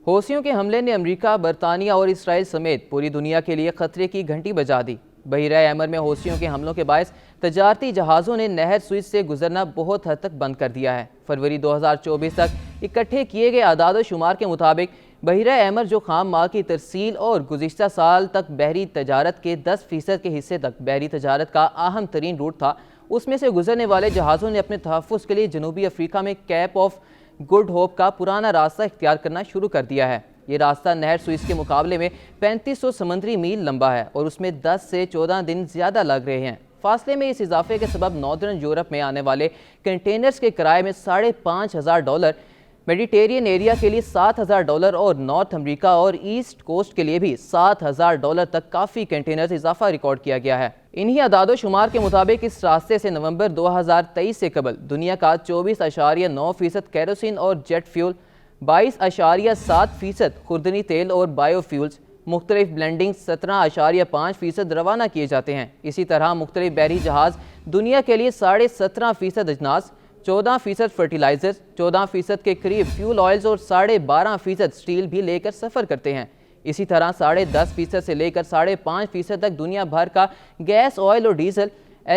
حوثیوں کے حملے نے امریکہ، برطانیہ اور اسرائیل سمیت پوری دنیا کے لیے خطرے کی گھنٹی بجا دی۔ بحیرہ احمر میں حوثیوں کے حملوں کے باعث تجارتی جہازوں نے نہر سوئز سے گزرنا بہت حد تک بند کر دیا ہے۔ فروری 2024 تک اکٹھے کیے گئے اعداد و شمار کے مطابق بحیرہ احمر، جو خام مال کی ترسیل اور گزشتہ سال تک بحری تجارت کے 10% کے حصے تک بحری تجارت کا اہم ترین روٹ تھا، اس میں سے گزرنے والے جہازوں نے اپنے تحفظ کے لیے جنوبی افریقہ میں کیپ آف گڈ ہوپ کا پرانا راستہ اختیار کرنا شروع کر دیا ہے۔ یہ راستہ نہر سوئز کے مقابلے میں 3500 سمندری میل لمبا ہے اور اس میں 10 سے 14 دن زیادہ لگ رہے ہیں۔ فاصلے میں اس اضافے کے سبب ناردرن یورپ میں آنے والے کنٹینرز کے کرائے میں $5,500، میڈیٹرینین ایریا کے لیے $7,000 اور نارتھ امریکہ اور ایسٹ کوسٹ کے لیے بھی $7,000 تک کافی کنٹینرز اضافہ ریکارڈ کیا گیا ہے۔ انہی اعداد و شمار کے مطابق اس راستے سے نومبر 2023 سے قبل دنیا کا 24.9% کیروسین اور جیٹ فیول، 22.7% خوردنی تیل اور بائیو فیولز، مختلف بلینڈنگ 17.5% روانہ کیے جاتے ہیں۔ اسی طرح مختلف بحری جہاز دنیا کے لیے 17.5% اجناس، 14% فرٹیلائزر، 14% کے قریب فیول آئلز اور 12.5% سٹیل بھی لے کر سفر کرتے ہیں۔ اسی طرح 10.5% سے لے کر 5.5% تک دنیا بھر کا گیس، آئل اور ڈیزل،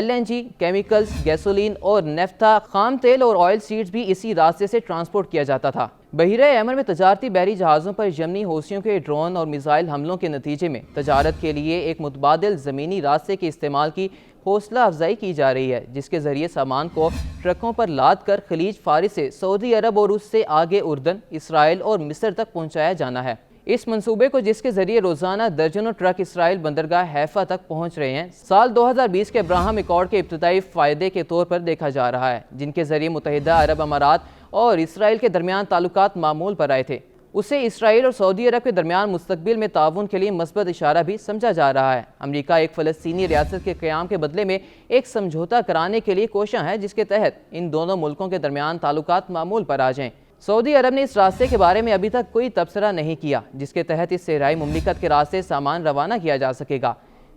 LNG، کیمیکلز، گیسولین اور نیفتا، خام تیل اور آئل سیڈز بھی اسی راستے سے ٹرانسپورٹ کیا جاتا تھا۔ بحیرہ احمر میں تجارتی بحری جہازوں پر یمنی حوثیوں کے ڈرون اور میزائل حملوں کے نتیجے میں تجارت کے لیے ایک متبادل زمینی راستے کے استعمال کی حوصلہ افزائی کی جا رہی ہے، جس کے ذریعے سامان کو ٹرکوں پر لاد کر خلیج فارس سے سعودی عرب اور اس سے آگے اردن، اسرائیل اور مصر تک پہنچایا جانا ہے۔ اس منصوبے کو، جس کے ذریعے روزانہ درجنوں ٹرک اسرائیل بندرگاہ حیفا تک پہنچ رہے ہیں، سال 2020 کے ابراہم ایکارڈ کے ابتدائی فائدے کے طور پر دیکھا جا رہا ہے، جن کے ذریعے متحدہ عرب امارات اور اسرائیل کے درمیان تعلقات معمول پر آئے تھے۔ اسے اسرائیل اور سعودی عرب کے درمیان مستقبل میں تعاون کے لیے مثبت اشارہ بھی سمجھا جا رہا ہے۔ امریکہ ایک فلسطینی ریاست کے قیام کے بدلے میں ایک سمجھوتا کرانے کے لیے کوشاں ہے، جس کے تحت ان دونوں ملکوں کے درمیان تعلقات معمول پر آ جائیں۔ سعودی عرب نے اس راستے کے بارے میں ابھی تک کوئی تبصرہ نہیں کیا، جس کے تحت اس صحرائی مملکت کے راستے سامان روانہ کیا جا سکے گا۔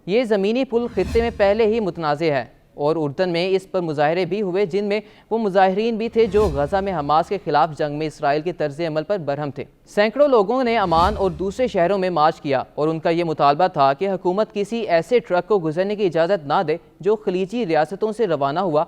یہ زمینی پل خطے میں پہلے ہی متنازع ہے اور اردن میں اس پر مظاہرے بھی ہوئے، جن میں وہ مظاہرین بھی تھے جو غزہ میں حماس کے خلاف جنگ میں اسرائیل کے طرز عمل پر برہم تھے۔ سینکڑوں لوگوں نے عمان اور دوسرے شہروں میں مارچ کیا اور ان کا یہ مطالبہ تھا کہ حکومت کسی ایسے ٹرک کو گزرنے کی اجازت نہ دے جو خلیجی ریاستوں سے روانہ ہوا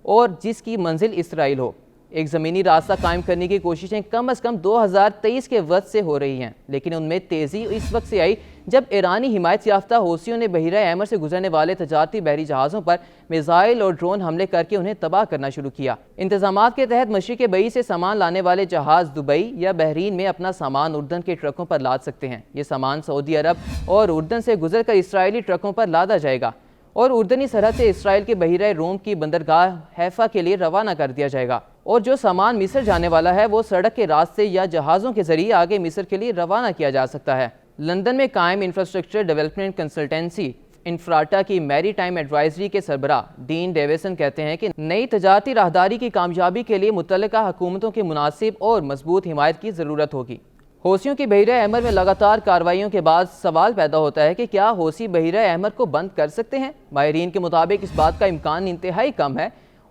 اور جس کی منزل اسرائیل ہو۔ ایک زمینی راستہ قائم کرنے کی کوششیں کم از کم 2023 کے وقت سے ہو رہی ہیں، لیکن ان میں تیزی اس وقت سے آئی جب ایرانی حمایت یافتہ حوثیوں نے بحیرہ احمر سے گزرنے والے تجارتی بحری جہازوں پر میزائل اور ڈرون حملے کر کے انہیں تباہ کرنا شروع کیا۔ انتظامات کے تحت مشرق بئی سے سامان لانے والے جہاز دبئی یا بحرین میں اپنا سامان اردن کے ٹرکوں پر لاد سکتے ہیں۔ یہ سامان سعودی عرب اور اردن سے گزر کر اسرائیلی ٹرکوں پر لادا جائے گا اور اردنی سرحد سے اسرائیل کے بحیرہ روم کی بندرگاہ حیفا کے لیے روانہ کر دیا جائے گا، اور جو سامان مصر جانے والا ہے وہ سڑک کے راستے یا جہازوں کے ذریعے آگے مصر کے لیے روانہ کیا جا سکتا ہے۔ لندن میں قائم انفراسٹرکچر ڈیولپمنٹ کنسلٹنسی انفراٹا کی میری ٹائم ایڈوائزری کے سربراہ ڈین ڈیویسن کہتے ہیں کہ نئی تجارتی راہداری کی کامیابی کے لیے متعلقہ حکومتوں کی مناسب اور مضبوط حمایت کی ضرورت ہوگی۔ حوثیوں کی بحیرہ احمر میں لگاتار کارروائیوں کے بعد سوال پیدا ہوتا ہے کہ کیا حوثی بحیرہ احمر کو بند کر سکتے ہیں؟ ماہرین کے مطابق اس بات کا امکان انتہائی کم ہے۔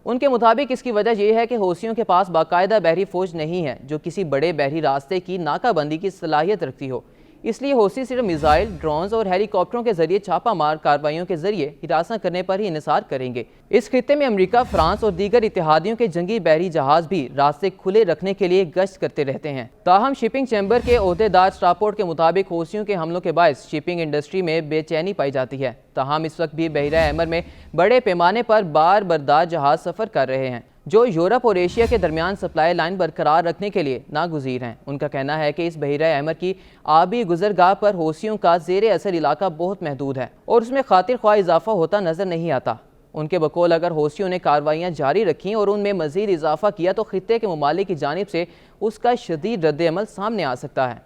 ان کے مطابق اس کی وجہ یہ ہے کہ حوثیوں کے پاس باقاعدہ بحری فوج نہیں ہے جو کسی بڑے بحری راستے کی ناکہ بندی کی صلاحیت رکھتی ہو۔ اس لیے حوثی صرف میزائل، ڈرونز اور ہیلی کاپٹروں کے ذریعے چھاپہ مار کارروائیوں کے ذریعے ہراساں کرنے پر ہی انحصار کریں گے۔ اس خطے میں امریکہ، فرانس اور دیگر اتحادیوں کے جنگی بحری جہاز بھی راستے کھلے رکھنے کے لیے گشت کرتے رہتے ہیں۔ تاہم شپنگ چیمبر کے عہدیدار اسٹاپورٹ کے مطابق حوثیوں کے حملوں کے باعث شپنگ انڈسٹری میں بے چینی پائی جاتی ہے۔ تاہم اس وقت بھی بحیرہ احمر میں بڑے پیمانے پر بار بردار جہاز سفر کر رہے ہیں جو یورپ اور ایشیا کے درمیان سپلائی لائن برقرار رکھنے کے لیے ناگزیر ہیں۔ ان کا کہنا ہے کہ اس بحیرہ احمر کی آبی گزرگاہ پر حوثیوں کا زیر اثر علاقہ بہت محدود ہے اور اس میں خاطر خواہ اضافہ ہوتا نظر نہیں آتا۔ ان کے بقول اگر حوثیوں نے کارروائیاں جاری رکھیں اور ان میں مزید اضافہ کیا تو خطے کے ممالک کی جانب سے اس کا شدید رد عمل سامنے آ سکتا ہے۔